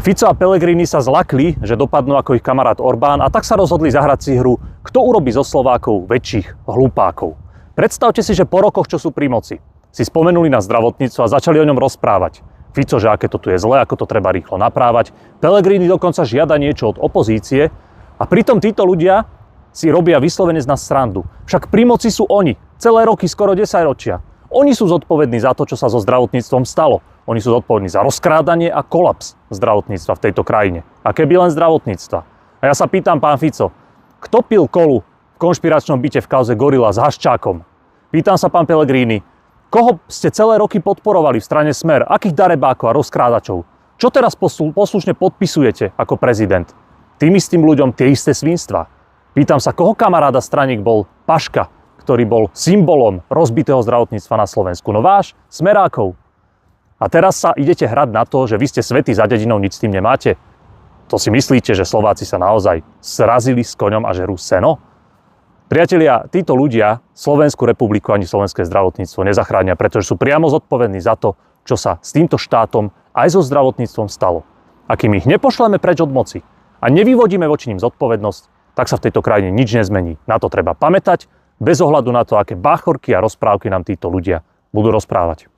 Fico a Pellegrini sa zlakli, že dopadnú ako ich kamarát Orbán, a tak sa rozhodli zahrať si hru, kto urobí zo Slovákov väčších hlupákov. Predstavte si, že po rokoch, čo sú pri moci, si spomenuli na zdravotníctvo a začali o ňom rozprávať. Fico, že aké to tu je zlé, ako to treba rýchlo naprávať. Pellegrini dokonca žiada niečo od opozície a pritom títo ľudia si robia vyslovene z nás srandu. Však pri moci sú oni, celé roky, skoro 10 ročia. Oni sú zodpovední za to, čo sa so zdravotníctvom stalo. Oni sú zodpovední za rozkrádanie a kolaps zdravotníctva v tejto krajine. A keby len zdravotníctva. A ja sa pýtam, pán Fico, kto pil kolu v konšpiračnom byte v kauze Gorila s Haščákom? Pýtam sa, pán Pellegrini, koho ste celé roky podporovali v strane Smer? Akých darebákov a rozkrádačov? Čo teraz poslušne podpisujete ako prezident? Tým istým ľuďom tie isté svinstvá. Pýtam sa, koho kamaráda straník bol Paška, ktorý bol symbolom rozbitého zdravotníctva na Slovensku? No váš, Smerákov. A teraz sa idete hrať na to, že vy ste svätí za dedinou, nič s tým nemáte? To si myslíte, že Slováci sa naozaj srazili s koňom a žerú seno? Priatelia, títo ľudia Slovenskú republiku ani slovenské zdravotníctvo nezachránia, pretože sú priamo zodpovední za to, čo sa s týmto štátom aj so zdravotníctvom stalo. A kým ich nepošleme preč od moci a nevyvodíme voči nim zodpovednosť, tak sa v tejto krajine nič nezmení. Na to treba pamätať, bez ohľadu na to, aké báchorky a rozprávky nám títo ľudia budú rozprávať.